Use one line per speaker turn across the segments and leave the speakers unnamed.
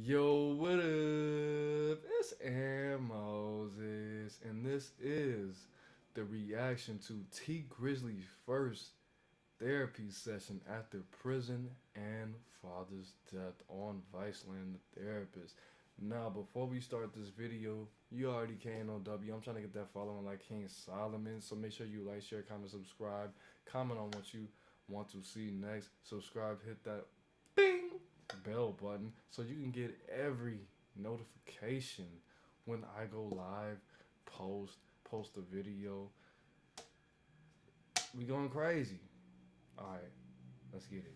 Yo, what up? It's Air Moses, and this is the reaction to T Grizzly's first therapy session after prison and father's death on Viceland the Therapist. Now, before we start this video, you already KNOW. I'm trying to get that following like King Solomon, so make sure you like, share, comment, subscribe. Comment on what you want to see next. Subscribe, hit that bing bell button so you can get every notification when I go live, post a video. We going crazy. All right, let's get it.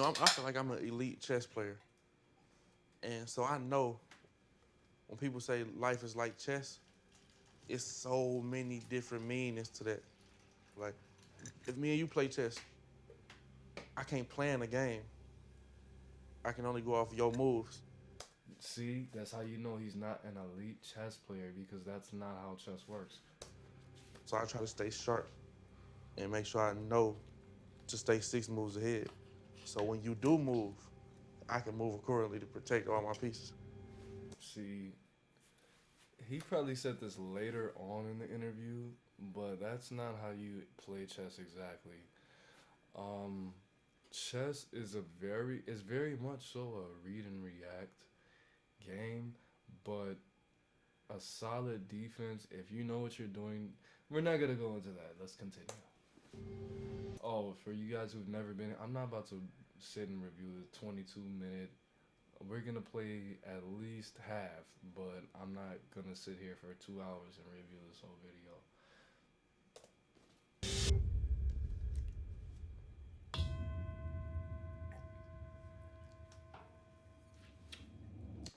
I feel like I'm an elite chess player. And so I know when people say life is like chess, it's so many different meanings to that. Like, if me and you play chess, I can't plan a game. I can only go off your moves.
See, that's how you know he's not an elite chess player, because that's not how chess works.
So I try to stay sharp and make sure I know to stay 6 moves ahead. So when you do move, I can move accordingly to protect all my pieces.
See, he probably said this later on in the interview, but that's not how you play chess exactly. Um, Chess is very much so a read and react game, but a solid defense. If you know what you're doing, we're not gonna go into that. Let's continue. Oh, for you guys who've never been, I'm not about to sit and review the 22-minute. We're gonna play at least half, but I'm not gonna sit here for 2 hours and review this whole video.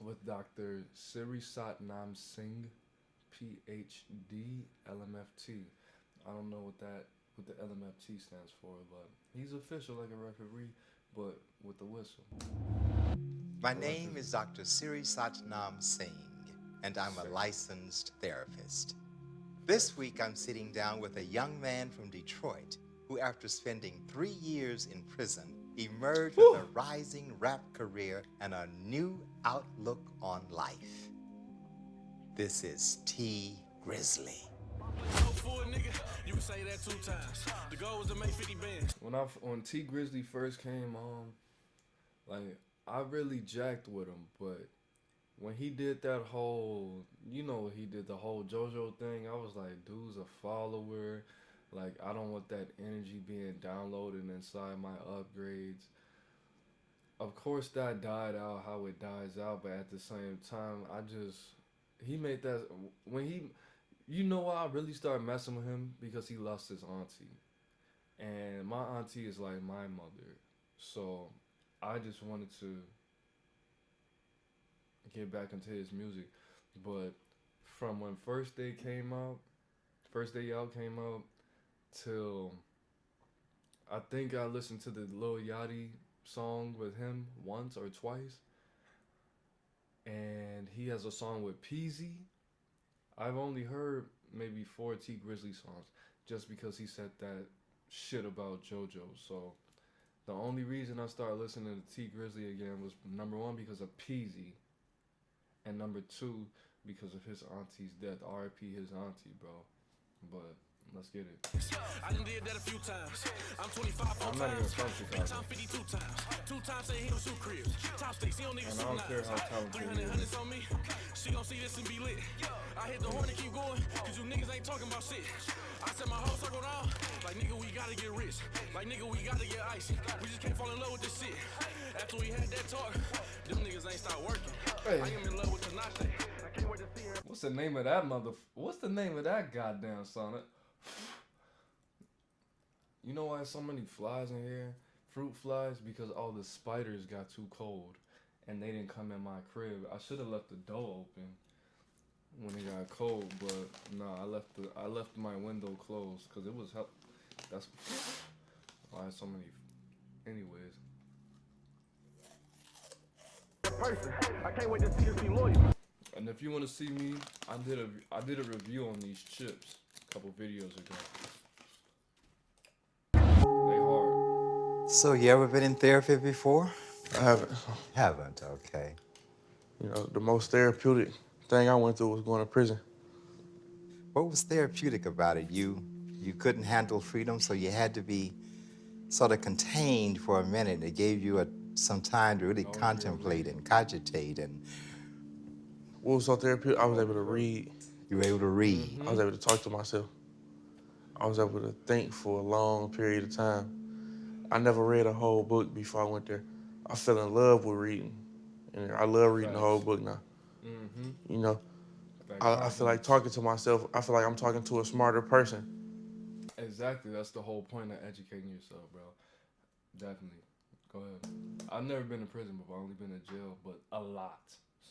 With Dr. Siri Satnam Singh, PhD, LMFT. I don't know what the LMFT stands for, but he's official like a referee, but with the whistle.
My name is Dr. Siri Satnam Singh, and I'm a licensed therapist. This week I'm sitting down with a young man from Detroit who, after spending 3 years in prison, emerged with a rising rap career and a new outlook on life. This is T Grizzley.
When T Grizzly first came on, like, I really jacked with him, but when he did that whole, he did the whole JoJo thing, I was like, dude's a follower. Like, I don't want that energy being downloaded inside my upgrades. Of course, that died out how it dies out, but at the same time, he made that, why I really started messing with him? Because he lost his auntie. And my auntie is like my mother. So, I just wanted to get back into his music. But from when First Day Out came out, till I think I listened to the Lil Yachty song with him once or twice, and he has a song with Peasy. I've only heard maybe 4 T Grizzly songs, just because he said that shit about JoJo. So the only reason I started listening to T Grizzly again was, number one, because of Peasy, and number two, because of his auntie's death. R.I.P. his auntie, bro. But let's get it. I done did that a few times. I'm 25 I'm not even from Chicago. 52 times. 2 times say he was 2 cribs. Top stakes, he don't need to. And I don't care how talented he is. On me. She gon' see this and be lit. I hit the horn and keep going, cause you niggas ain't talking about shit. I said my whole circle down. Like, nigga, we gotta get rich. Like, nigga, we gotta get icy. We just can't fall in love with this shit. After we had that talk, them niggas ain't start working. Hey. I am in love with Tanache. I can't wait to see her. What's the name of that goddamn song? You know why so many flies in here? Fruit flies? Because all the spiders got too cold and they didn't come in my crib. I should have left the door open when it got cold, but no, I left my window closed because it was that's why so many. Anyways. Person. I can't wait to see you be loyal. And if you want to see me, I did a review on these chips a couple videos ago. They hard.
So you ever been in therapy before?
I haven't.
Haven't, okay.
You know, the most therapeutic thing I went through was going to prison.
What was therapeutic about it? You couldn't handle freedom, so you had to be sort of contained for a minute. It gave you some time to really
Oh,
contemplate
yeah,
and cogitate, and
What was so therapeutic? I was able to read.
you were able to read.
I was able to talk to myself. I was able to think for a long period of time. I never read a whole book before I went there. I fell in love with reading, and I love reading the whole
Facts.
book now.
Mm-hmm.
You know,
That
I feel like
confidence.
talking to myself. I feel like I'm talking to a smarter person.
Exactly. That's the whole point of educating yourself, bro. Definitely. Go ahead. I've never been in prison before. I've only been in jail, but a lot.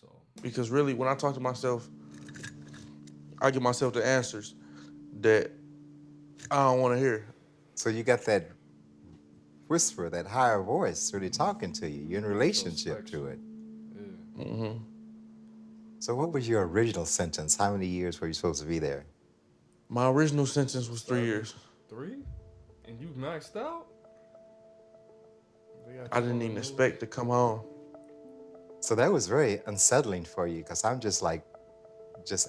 So.
Because really, when I talk to myself, I give myself the answers that I don't want to hear.
So you got that whisper, that higher voice really talking to you. You're in relationship to
Introspection.
it.
Yeah.
Mm-hmm.
So what was your original sentence? How many years were you supposed to be there?
My original sentence was 3
7,
years.
3, and you maxed out. They got
I
you on
didn't
the
even
news.
expect to come home.
So that was very unsettling for you, because I'm just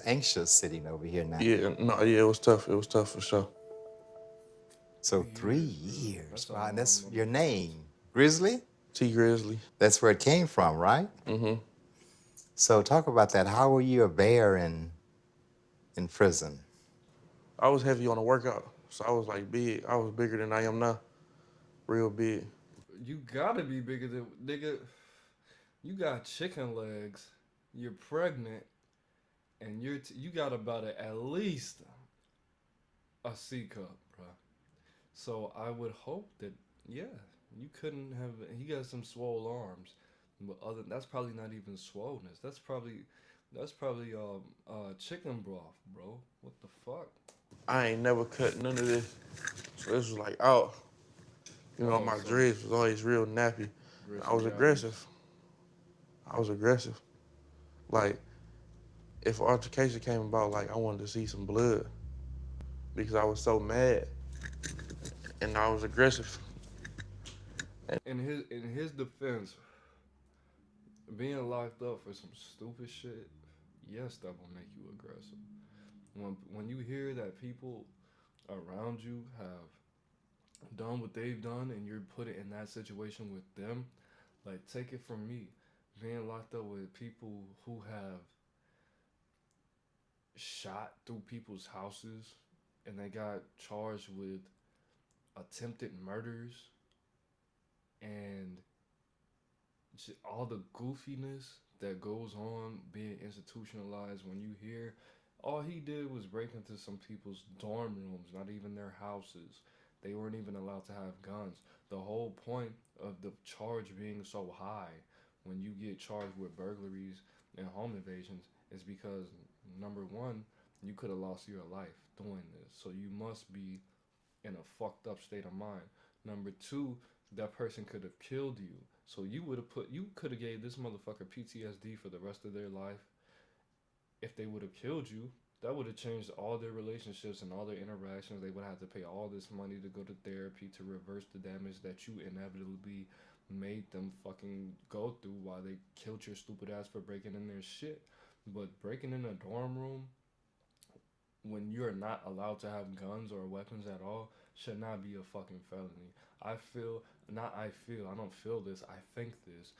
anxious sitting over here now.
Yeah, it was tough. It was tough for sure.
So 3
3 years, bro.
years.
That's a
Wow, and
long
that's your
motherfucking time.
name, Grizzly?
T. Grizzley.
That's where it came from, right?
Mm-hmm.
So talk about that. How were you a bear in prison?
I was heavy on the workout, so I was like big. I was bigger than I am now, real big.
You gotta be bigger than nigga. You got chicken legs. You're pregnant, and you got about at least a C cup, bro. So I would hope that yeah, you couldn't have. He got some swole arms, but other that's probably not even swollenness. That's probably chicken broth, bro. What the fuck?
I ain't never cut none of this, so this was like out. You know,
Oh,
my
so
dreads was always real nappy. I was
Grizzly Adams.
aggressive. I was aggressive. Like, if an altercation came about, like, I wanted to see some blood because I was so mad and I was aggressive.
In his defense, being locked up for some stupid shit, yes, that will make you aggressive. When you hear that people around you have done what they've done and you're put in that situation with them, like take it from me, being locked up with people who have shot through people's houses and they got charged with attempted murders and all the goofiness that goes on being institutionalized when you hear all he did was break into some people's dorm rooms, not even their houses. They weren't even allowed to have guns. The whole point of the charge being so high when you get charged with burglaries and home invasions is because number one, you could have lost your life doing this. So you must be in a fucked up state of mind. Number two, that person could have killed you. So you could have gave this motherfucker PTSD for the rest of their life. If they would have killed you, that would have changed all their relationships and all their interactions. They would have to pay all this money to go to therapy to reverse the damage that you inevitably made them fucking go through while they killed your stupid ass for breaking in their shit. But breaking in a dorm room when you're not allowed to have guns or weapons at all should not be a fucking felony. I feel, not I feel, I don't feel this, I think this.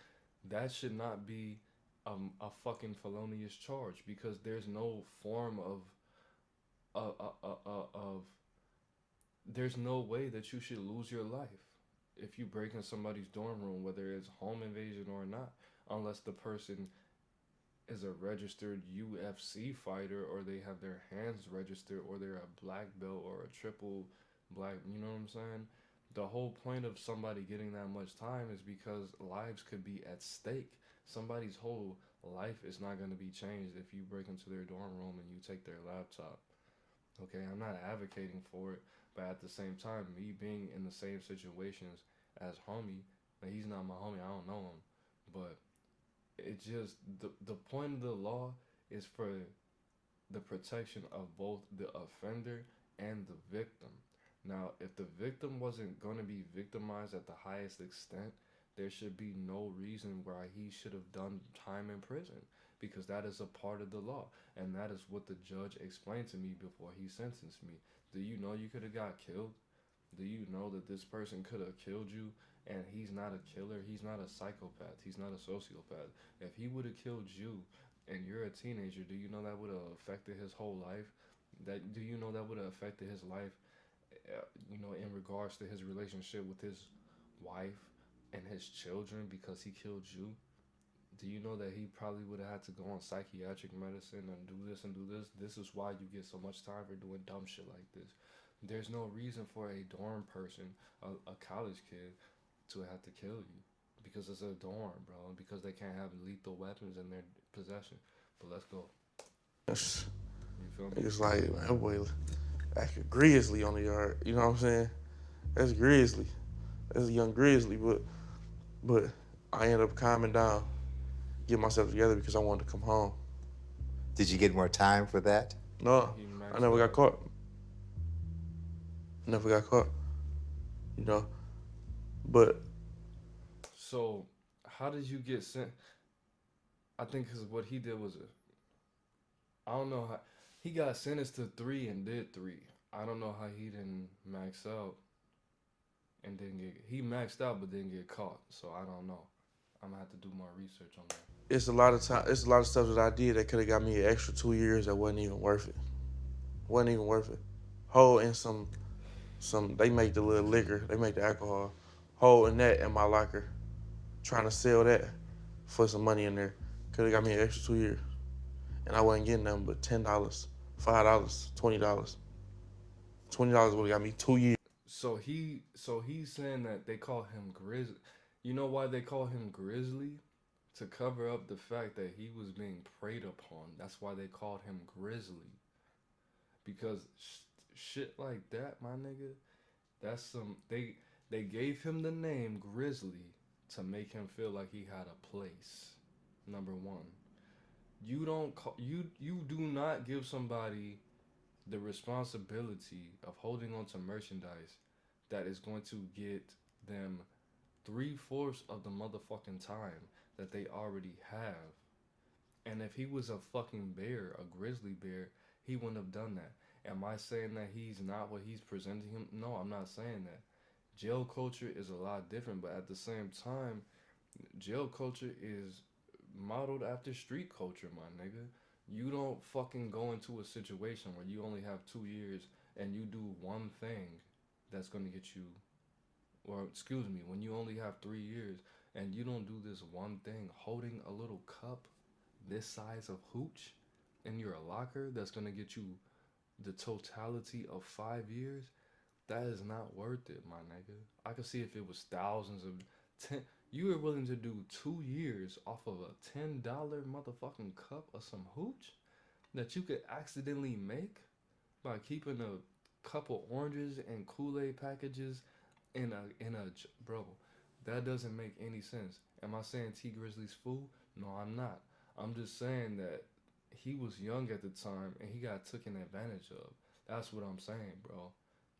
That should not be a fucking felonious charge because there's no form of there's no way that you should lose your life if you break in somebody's dorm room, whether it's home invasion or not, unless the person is a registered UFC fighter or they have their hands registered or they're a black belt or a triple black, you know what I'm saying? The whole point of somebody getting that much time is because lives could be at stake. Somebody's whole life is not going to be changed if you break into their dorm room and you take their laptop. Okay, I'm not advocating for it, but at the same time, me being in the same situations as homie, like he's not my homie, I don't know him, but it just the point of the law is for the protection of both the offender and the victim. Now, if the victim wasn't going to be victimized at the highest extent, there should be no reason why he should have done time in prison because that is a part of the law. And that is what the judge explained to me before he sentenced me. Do you know you could have got killed? Do you know that this person could have killed you? And he's not a killer. He's not a psychopath. He's not a sociopath. If he would have killed you and you're a teenager, do you know that would have affected his whole life? That do you know that would have affected his life? In regards to his relationship with his wife and his children because he killed you. Do you know that he probably would have had to go on psychiatric medicine and do this and do this? This is why you get so much time for doing dumb shit like this. There's no reason for a dorm person, a college kid, to have to kill you because it's a dorm, bro. Because they can't have lethal weapons in their possession. But let's go. You feel me?
It's like, man, that boy like a grizzly on the yard. You know what I'm saying? That's Grizzly. That's a young Grizzly. But I ended up calming down, get myself together because I wanted to come home.
Did you get more time for that?
No, I never got caught. Never got caught. You know? But
So, how did you get sent? I think because what he did was, I don't know how, he got sentenced to 3 and did 3. I don't know how he didn't max out and didn't get, he maxed out but didn't get caught. So I don't know. I'm gonna have to do more research on that.
it's a lot of time. It's a lot of stuff that I did that could have got me an extra 2 years that wasn't even worth it. Wasn't even worth it. Hole in some. They make the little liquor. They make the alcohol. Hole in that in my locker. Trying to sell that for some money in there. Could have got me an extra 2 years. And I wasn't getting nothing but $10, $5, $20. $20 would have got me 2 years.
So he's saying that they call him Grizzly. You know why they call him Grizzly? To cover up the fact that he was being preyed upon. That's why they called him Grizzly. Because shit like that, my nigga, that's some they gave him the name Grizzly to make him feel like he had a place. Number one, you do not give somebody the responsibility of holding on to merchandise that is going to get them 3/4 of the motherfucking time that they already have. And if he was a fucking bear, a grizzly bear, he wouldn't have done that. Am I saying that he's not what he's presenting him? No, I'm not saying that. Jail culture is a lot different, but at the same time, jail culture is modeled after street culture, my nigga. You don't fucking go into a situation where you only have 2 years and you do one thing that's gonna get you, or excuse me, when you only have 3 years and you don't do this one thing, holding a little cup this size of hooch in your locker that's gonna get you the totality of 5 years, that is not worth it, my nigga. I could see if it was thousands of you were willing to do 2 years off of a $10 motherfucking cup of some hooch that you could accidentally make by keeping a couple oranges and Kool-Aid packages in a bro. That doesn't make any sense. Am I saying T Grizzly's fool? No, I'm not. I'm just saying that he was young at the time and he got taken advantage of. That's what I'm saying, bro.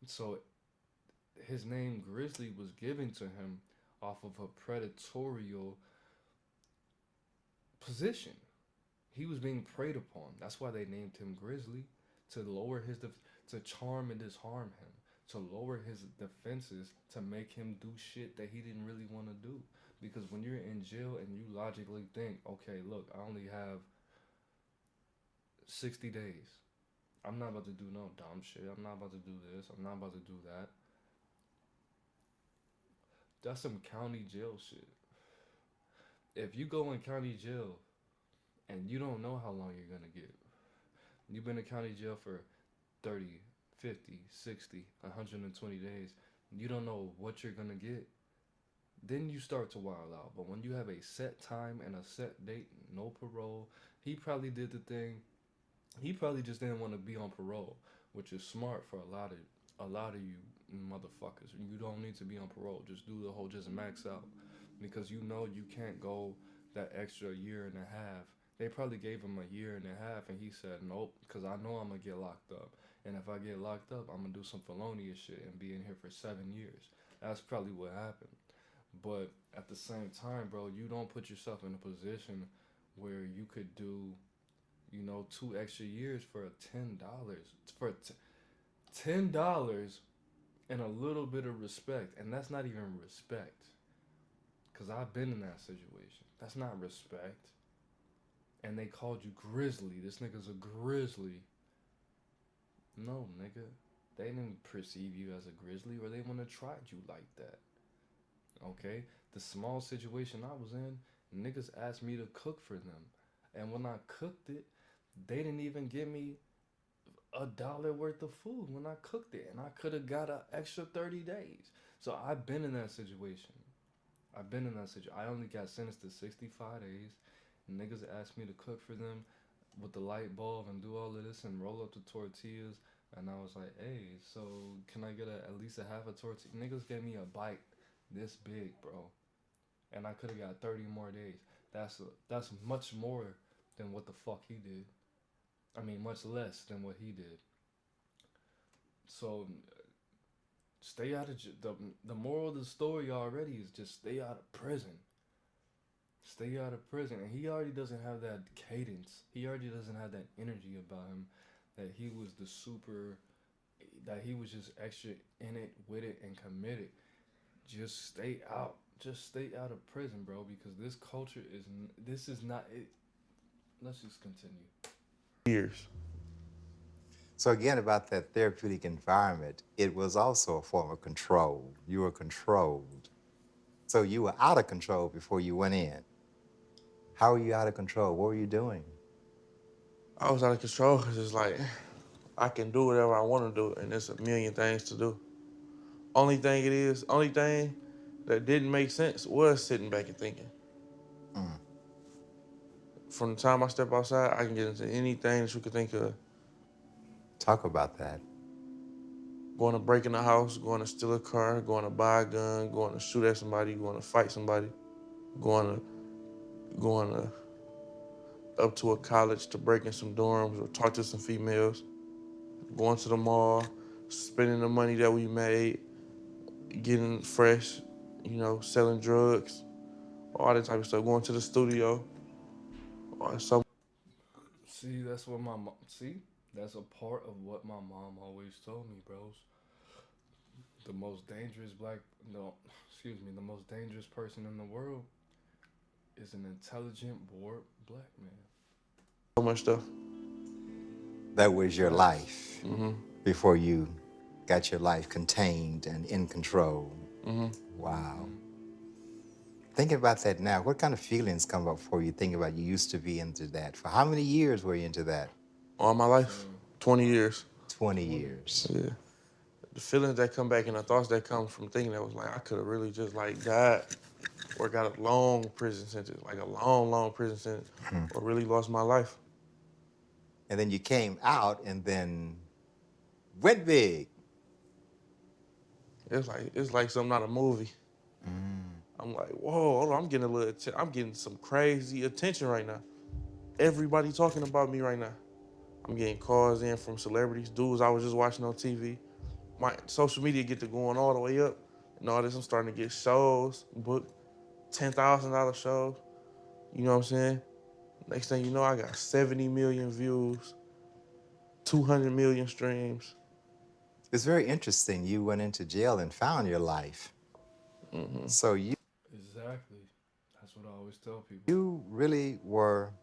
So his name Grizzly was given to him off of a predatorial position. He was being preyed upon. That's why they named him Grizzly, to lower his to charm and disarm him, to lower his defenses, to make him do shit that he didn't really want to do. Because when you're in jail and you logically think, okay, look, I only have 60 days. I'm not about to do no dumb shit. I'm not about to do this. I'm not about to do that. That's some county jail shit. If you go in county jail and you don't know how long you're going to get, you've been in county jail for 30, 50, 60, 120 days, you don't know what you're going to get, then you start to wild out. But when you have a set time and a set date, no parole, he probably did the thing. He probably just didn't want to be on parole, which is smart for a lot of you motherfuckers. You don't need to be on parole. Just do the whole, just max out, because you know you can't go that extra year and a half. They probably gave him a year and a half, and he said nope, because I know I'm gonna get locked up. And if I get locked up, I'm gonna do some felonious shit and be in here for 7 years. That's probably what happened. But at the same time, bro, you don't put yourself in a position where you could do, 2 extra years for $10. $10 and a little bit of respect. And that's not even respect. Because I've been in that situation. That's not respect. And they called you Grizzly. This nigga's a Grizzly. No, nigga. They didn't perceive you as a Grizzly or they wouldn't have tried you like that. Okay? The small situation I was in, niggas asked me to cook for them. And when I cooked it, they didn't even give me $1 worth of food when I cooked it. And I could have got an extra 30 days. So I've been in that situation. I only got sentenced to 65 days. Niggas asked me to cook for them with the light bulb and do all of this and roll up the tortillas. And I was like, hey, so can I get at least a half a tortilla? Niggas gave me a bite this big, bro. And I could have got 30 more days. That's much more than what the fuck he did. I mean, much less than what he did. So stay out of the moral of the story already is just stay out of prison. Stay out of prison. And he already doesn't have that cadence. He already doesn't have that energy about him that he was that he was just extra in it, with it, and committed. Just stay out. Just stay out of prison, bro, because this culture is not it. Let's just continue.
Years.
So again, about that therapeutic environment, it was also a form of control. You were controlled. So you were out of control before you went in. How were you out of control? What were you doing?
I was out of control because it's like, I can do whatever I want to do, and there's a million things to do. Only thing that didn't make sense was sitting back and thinking. From the time I step outside, I can get into anything that you could think of.
Talk about that.
Going to break in the house, going to steal a car, going to buy a gun, going to shoot at somebody, going to fight somebody, going to up to a college to break in some dorms or talk to some females, going to the mall, spending the money that we made, getting fresh, selling drugs, all that type of stuff, going to the studio.
That's what that's a part of what my mom always told me, bros. The most dangerous the most dangerous person in the world is an intelligent, bored black man.
So much stuff.
That was your life before you got your life contained and in control. Wow. Thinking about that now, what kind of feelings come up for you thinking about you used to be into that? For how many years were you into that?
All my life, 20 years.
20 years.
Yeah. The feelings that come back and the thoughts that come from thinking that was like, I could have really just died or got a long prison sentence, like a long, long prison sentence, or really lost my life.
And then you came out and then went big.
It's like something out of a movie. I'm like, whoa, hold on, I'm getting some crazy attention right now. Everybody talking about me right now. I'm getting calls in from celebrities, dudes I was just watching on TV. My social media get to going all the way up. And all this, I'm starting to get shows, booked, $10,000 shows. You know what I'm saying? Next thing you know, I got 70 million views, 200 million streams.
It's very interesting. You went into jail and found your life. So you...
Exactly. That's what I always tell people.
You really were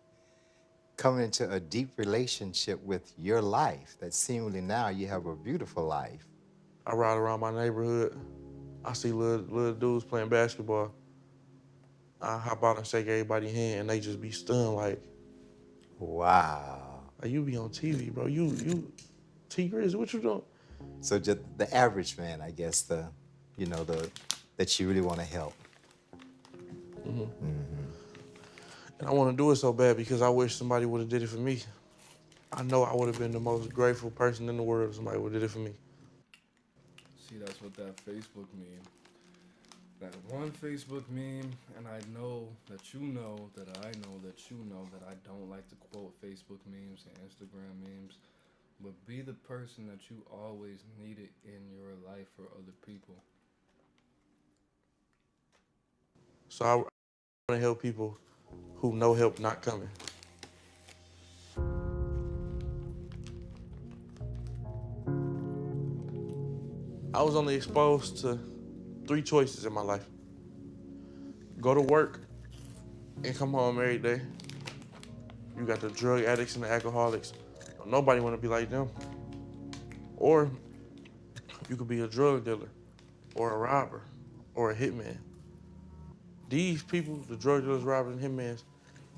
coming into a deep relationship with your life that seemingly now you have a beautiful life.
I ride around my neighborhood. I see little dudes playing basketball. I hop out and shake everybody's hand, and they just be stunned like,
wow.
Like, you be on TV, bro. You T Grizz, what you doing?
So just the average man, I guess, that you really want to help.
And I want to do it so bad because I wish somebody would have did it for me. I know I would have been the most grateful person in the world if somebody would have did it for me.
See, that's what that Facebook meme. That one Facebook meme, and I know that you know that I know that you know that I don't like to quote Facebook memes and Instagram memes, but be the person that you always needed in your life for other people.
So I want to help people who know help not coming. I was only exposed to 3 choices in my life. Go to work and come home every day. You got the drug addicts and the alcoholics. Nobody want to be like them. Or you could be a drug dealer or a robber or a hitman. These people, the drug dealers, robbers, and hitmans,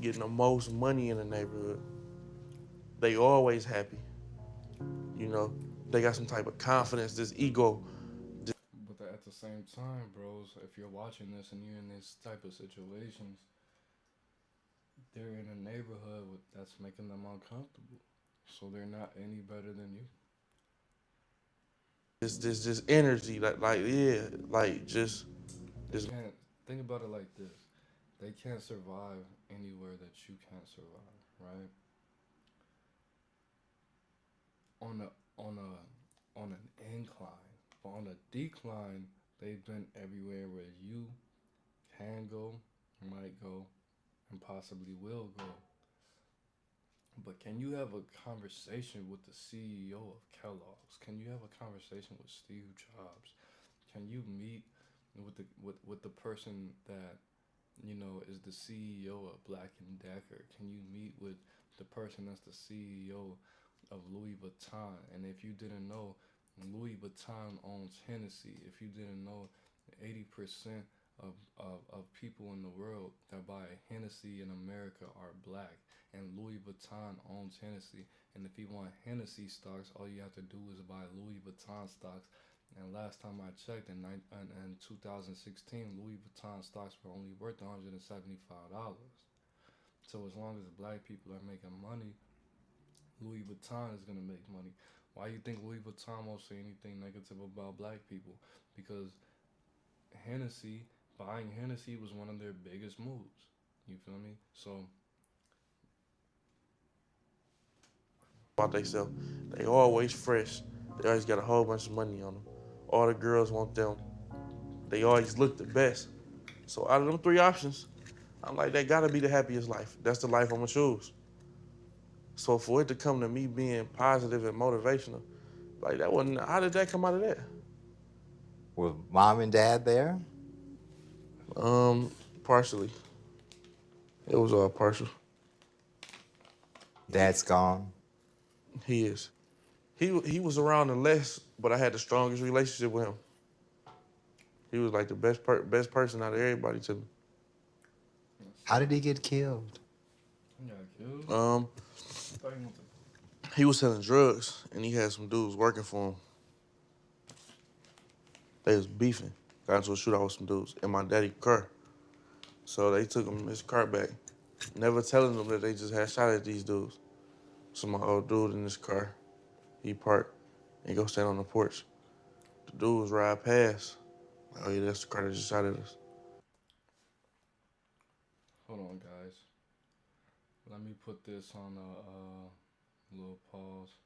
getting the most money in the neighborhood. They always happy. You know, they got some type of confidence, this ego.
But at the same time, bros, if you're watching this and you're in this type of situations, they're in a neighborhood that's making them uncomfortable. So they're not any better than you.
This energy, just
They can't think about it like this. They can't survive anywhere that you can't survive, right? On an incline, but on a decline, they've been everywhere where you can go, might go, and possibly will go. But can you have a conversation with the CEO of Kellogg's? Can you have a conversation with Steve Jobs? Can you meet with the person that is the CEO of Black and Decker? Can you meet with the person that's the CEO of Louis Vuitton? And if you didn't know, Louis Vuitton owns Hennessy. If you didn't know, 80% of people in the world that buy Hennessy in America are black. And Louis Vuitton owns Hennessy. And if you want Hennessy stocks, all you have to do is buy Louis Vuitton stocks. And last time I checked, in 2016, Louis Vuitton stocks were only worth $175. So as long as black people are making money, Louis Vuitton is gonna make money. Why you think Louis Vuitton won't say anything negative about black people? Because Hennessy, buying Hennessy was one of their biggest moves. You feel me? So
about themselves. They always fresh. They always got a whole bunch of money on them. All the girls want them. They always look the best. So out of them 3 options, I'm like, that gotta be the happiest life. That's the life I'm gonna choose. So for it to come to me being positive and motivational, like that wasn't, how did that come out of that?
Were mom and dad there?
Partially. It was all partial.
Dad's gone.
He is. He was around the less, but I had the strongest relationship with him. He was like the best person out of everybody to me.
How did he get killed?
he got killed. Thought he went to-
He was selling drugs, and he had some dudes working for him. They was beefing. Got into a shootout with some dudes in my daddy's car. So they took his car back, never telling them that they just had shot at these dudes. So my old dude in his car, he parked and go stand on the porch. The dudes ride past. Oh yeah, that's the car that just shot at us.
Hold on, guys. Let me put this on a little pause.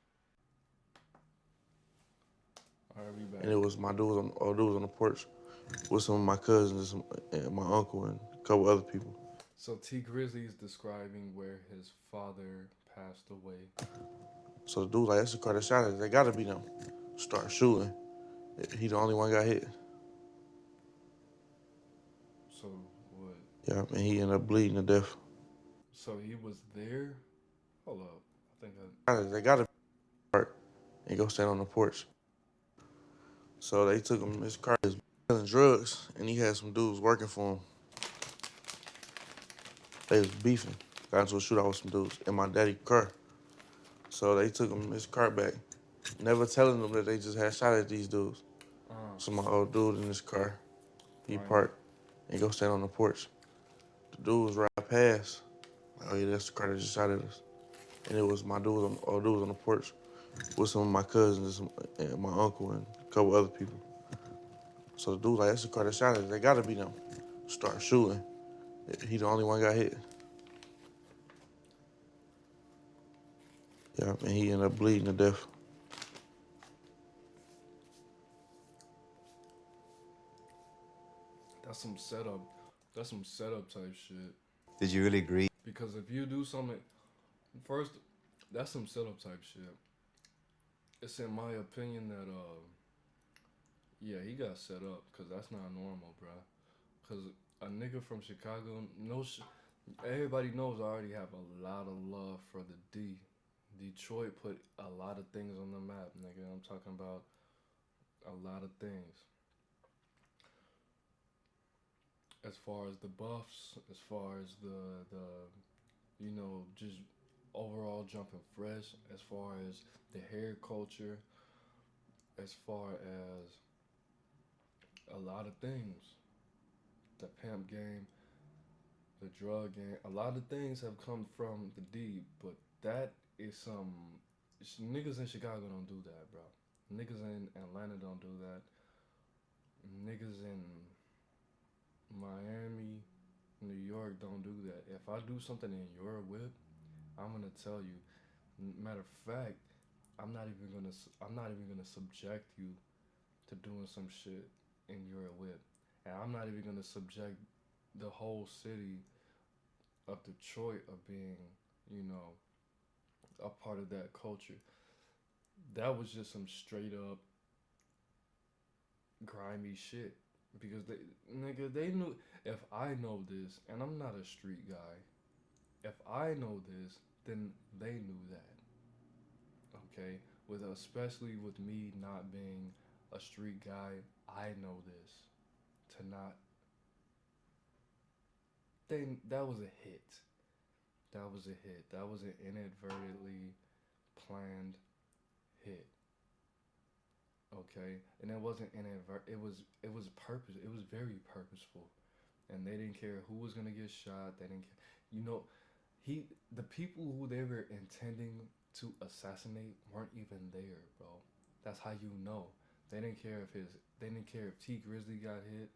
All right, we back.
And it was my dudes on the porch with some of my cousins and my uncle and a couple other people.
So T Grizzly is describing where his father passed away.
So the dude's like, that's the car that shot at us. They gotta be them. Start shooting. He the only one got hit.
So what?
Yeah, and he ended up bleeding to death.
So he was there. Hold up. I think
They gotta be parked and go stand on the porch. So they took his car. He was selling drugs, and he had some dudes working for him. They was beefing. Got into a shootout with some dudes in my daddy's car. So they took his car back, never telling them that they just had shot at these dudes. So my old dude in his car, he parked and go stand on the porch. The dudes ride past. Oh yeah, that's the car that just shot at us. And it was my dudes on the porch with some of my cousins and my uncle and a couple other people. So the dude's like, that's the car that shot at us. They gotta be them. Start shooting. He the only one got hit. Yeah, and he ended up bleeding to death.
That's some setup. That's some setup type shit.
Did you really grieve?
Because if you do something first, that's some setup type shit. It's in my opinion that yeah, he got set up because that's not normal, bro. Because a nigga from Chicago, everybody knows I already have a lot of love for the D. Detroit put a lot of things on the map, nigga. I'm talking about a lot of things. As far as the buffs, as far as the just overall jumping fresh, as far as the hair culture, as far as a lot of things. The pimp game, the drug game, a lot of things have come from the D, but that is some niggas in Chicago don't do that, bro. Niggas in Atlanta don't do that. Niggas in Miami, New York don't do that. If I do something in your whip, I'm gonna tell you. Matter of fact, I'm not even gonna subject you to doing some shit in your whip, and I'm not even gonna subject the whole city of Detroit of being, you know, a part of that culture. That was just some straight up grimy shit because they knew if I know this and I'm not a street guy. If I know this, then they knew that. Okay, with especially with me not being a street guy, I know this to not. That was a hit. That was a hit. That was an inadvertently planned hit. Okay, and it wasn't inadvert. It was purpose. It was very purposeful, and they didn't care who was gonna get shot. They didn't care. You know, the people who they were intending to assassinate weren't even there, bro. That's how you know. They didn't care if T Grizzly got hit,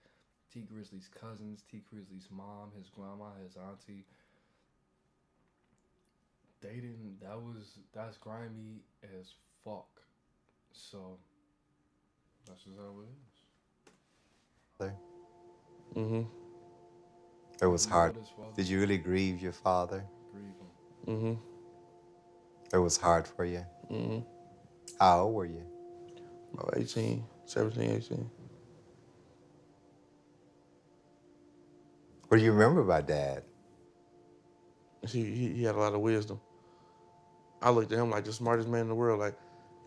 T Grizzly's cousins, T Grizzly's mom, his grandma, his auntie. They didn't. That's grimy as fuck. So that's just how it is.
Father?
Mm-hmm.
It was
You know
hard.
what his father
Did you really grieve your father?
grieve him.
Mm-hmm.
It was hard for you.
Mm-hmm.
How old were you?
About 18, 17, 18.
What do you remember about Dad?
He had a lot of wisdom. I looked at him like the smartest man in the world. Like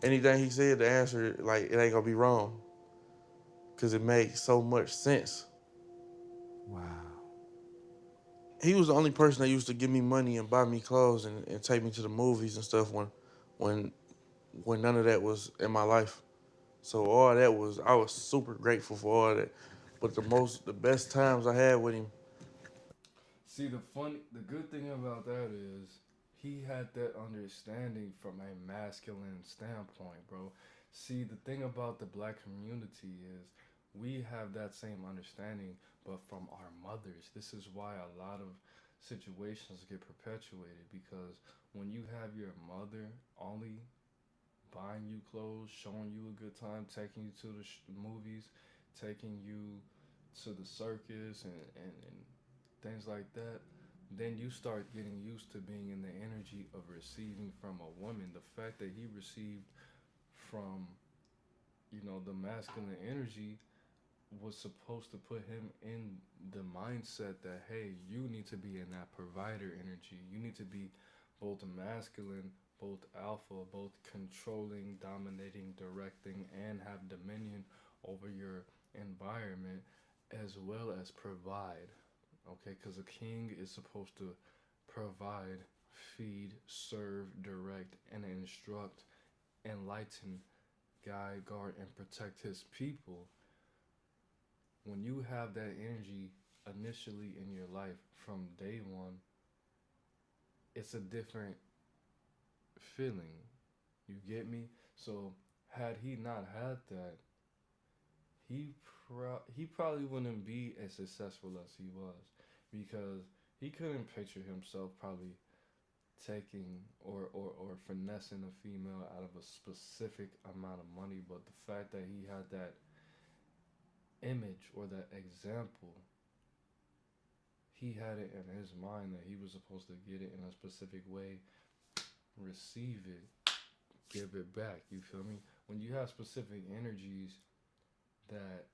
anything he said, the answer, like it ain't gonna be wrong. Cause it makes so much sense.
Wow.
He was the only person that used to give me money and buy me clothes and take me to the movies and stuff when when none of that was in my life. So all that was I was super grateful for all that. But the best times I had with him,
See, the good thing about that is he had that understanding from a masculine standpoint, bro. See, the thing about the black community is we have that same understanding, but from our mothers. This is why a lot of situations get perpetuated because when you have your mother only buying you clothes, showing you a good time, taking you to the movies, taking you to the circus and things like that, then you start getting used to being in the energy of receiving from a woman. The fact that he received from, the masculine energy was supposed to put him in the mindset that, hey, you need to be in that provider energy. You need to be both masculine, both alpha, both controlling, dominating, directing, and have dominion over your environment as well as provide. Okay, because a king is supposed to provide, feed, serve, direct, and instruct, enlighten, guide, guard, and protect his people. When you have that energy initially in your life from day one, it's a different feeling. You get me? So, had he not had that, he he probably wouldn't be as successful as he was because he couldn't picture himself probably taking or finessing a female out of a specific amount of money, but the fact that he had that image or that example, he had it in his mind that he was supposed to get it in a specific way, receive it, give it back. You feel me? When you have specific energies that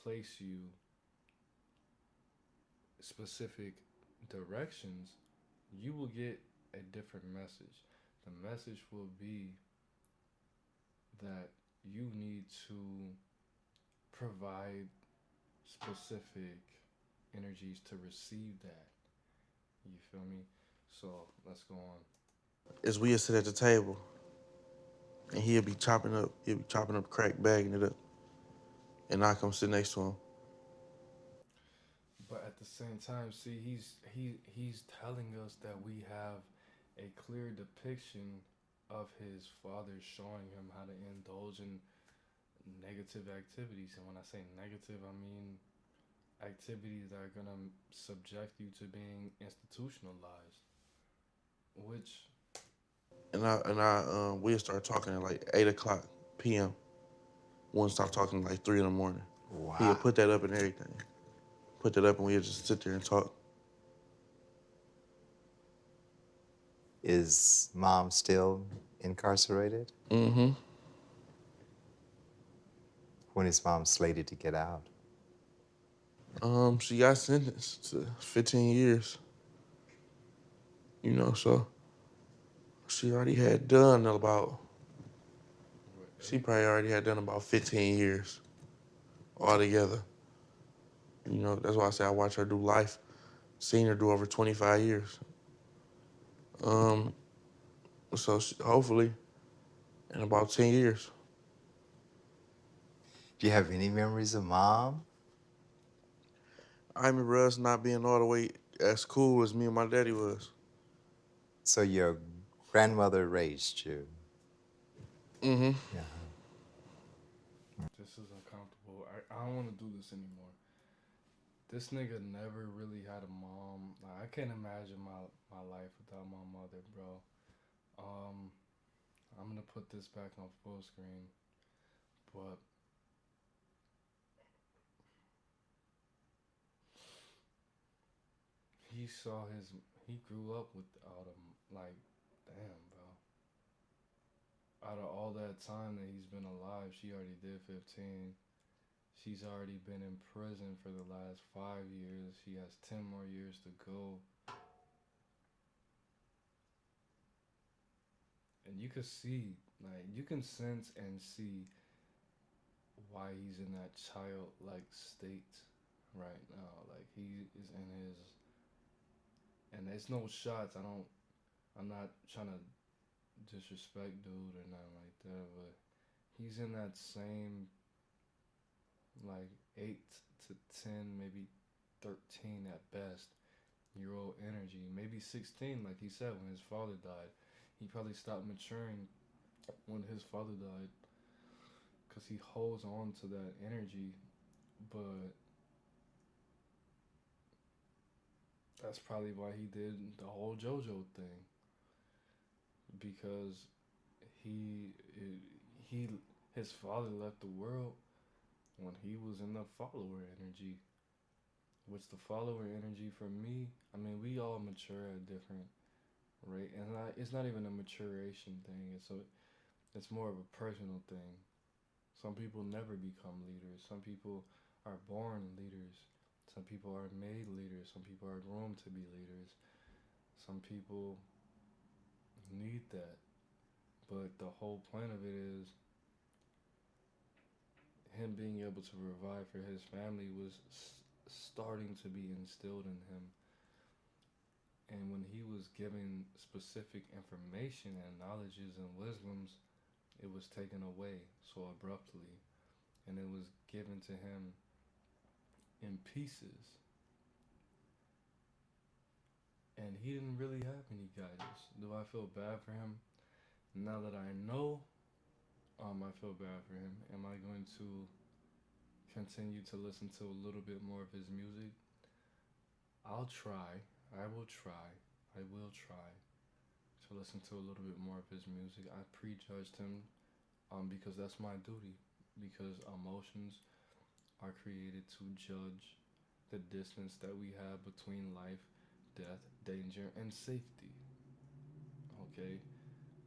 place you specific directions, you will get a different message. The message will be that you need to provide specific energies to receive that. You feel me? So let's go on.
As we'll sit at the table, and he'll be chopping up crack, bagging it up, and I come sit next to him.
But at the same time, see, he's telling us that we have a clear depiction of his father showing him how to indulge in negative activities. And when I say negative, I mean activities that are gonna subject you to being institutionalized. Which,
We'll start talking at like 8 o'clock p.m. Won't stop talking like 3 in the morning. He'll
Wow.
put that up and everything. Put that up and we'll just sit there and talk.
Is mom still incarcerated?
Mm-hmm.
When is mom slated to get out?
She got sentenced to 15 years. So she already had done about, she probably already had done about 15 years altogether. That's why I say I watch her do life. Seen her do over 25 years. Hopefully in about 10 years.
Do you have any memories of mom?
I remember us not being all the way as cool as me and my daddy was.
So your grandmother raised you?
Mm-hmm.
Yeah.
this is uncomfortable. I don't want to do this anymore. This nigga never really had a mom. Like, I can't imagine my life without my mother, bro. Um, I'm gonna put this back on full screen, but he saw his. He grew up without him. Like, damn, bro. Out of all that time that he's been alive, she already did 15. She's already been in prison for the last 5 years. She has 10 more years to go. And you can see, like, you can sense and see why he's in that childlike state right now. Like, he is in his. And there's no shots. I'm not trying to disrespect dude or nothing like that, but he's in that same, like, 8 to 10, maybe 13 at best, year old energy. Maybe 16, like he said, when his father died. He probably stopped maturing when his father died because he holds on to that energy. But that's probably why he did the whole JoJo thing, because he he his father left the world when he was in the follower energy, which the follower energy for me, I mean, we all mature at different rate, and it's not even a maturation thing. It's more of a personal thing. Some people never become leaders. Some people are born leaders. Some people are made leaders. Some people are groomed to be leaders. Some people need that. But the whole point of it is him being able to provide for his family was starting to be instilled in him. And when he was given specific information and knowledges and wisdoms, it was taken away so abruptly. And it was given to him in pieces. And he didn't really have any guidance. Do I feel bad for him? Now that I know, I feel bad for him. Am I going to continue to listen to a little bit more of his music? I'll try. I will try. I will try. to listen to a little bit more of his music. I prejudged him because that's my duty. Because emotions are created to judge the distance that we have between life, death, danger, and safety. Okay?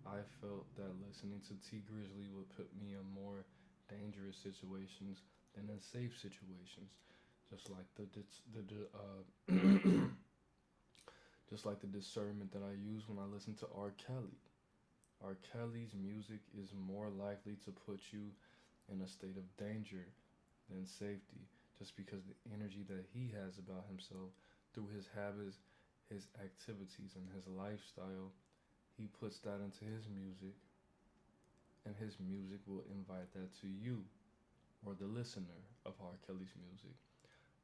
I felt that listening to T Grizzly would put me in more dangerous situations than in safe situations. Just like just like the discernment that I use when I listen to R. Kelly. R. Kelly's music is more likely to put you in a state of danger than safety, just because the energy that he has about himself through his habits, his activities, and his lifestyle, he puts that into his music, and his music will invite that to you or the listener of R. Kelly's music,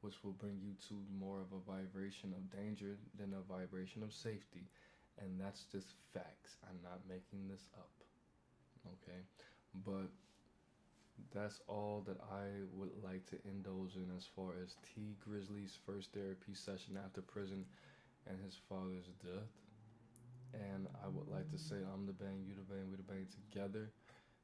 which will bring you to more of a vibration of danger than a vibration of safety. And that's just facts. I'm not making this up. Okay? But that's all that I would like to indulge in as far as T Grizzly's first therapy session after prison and his father's death. And I would like to say I'm the bang, you the bang, we the bang together.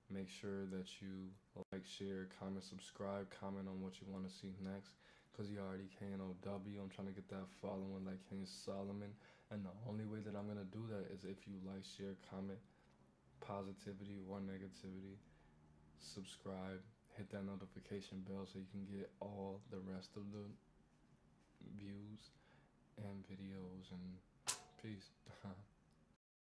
Make sure that you like, share, comment, subscribe, comment on what you want to see next. Because you already KNOW. I'm trying to get that following like King Solomon. And the only way that I'm going to do that is if you like, share, comment, positivity or negativity. Subscribe, hit that notification bell so you can get all the rest of the views and videos. And peace.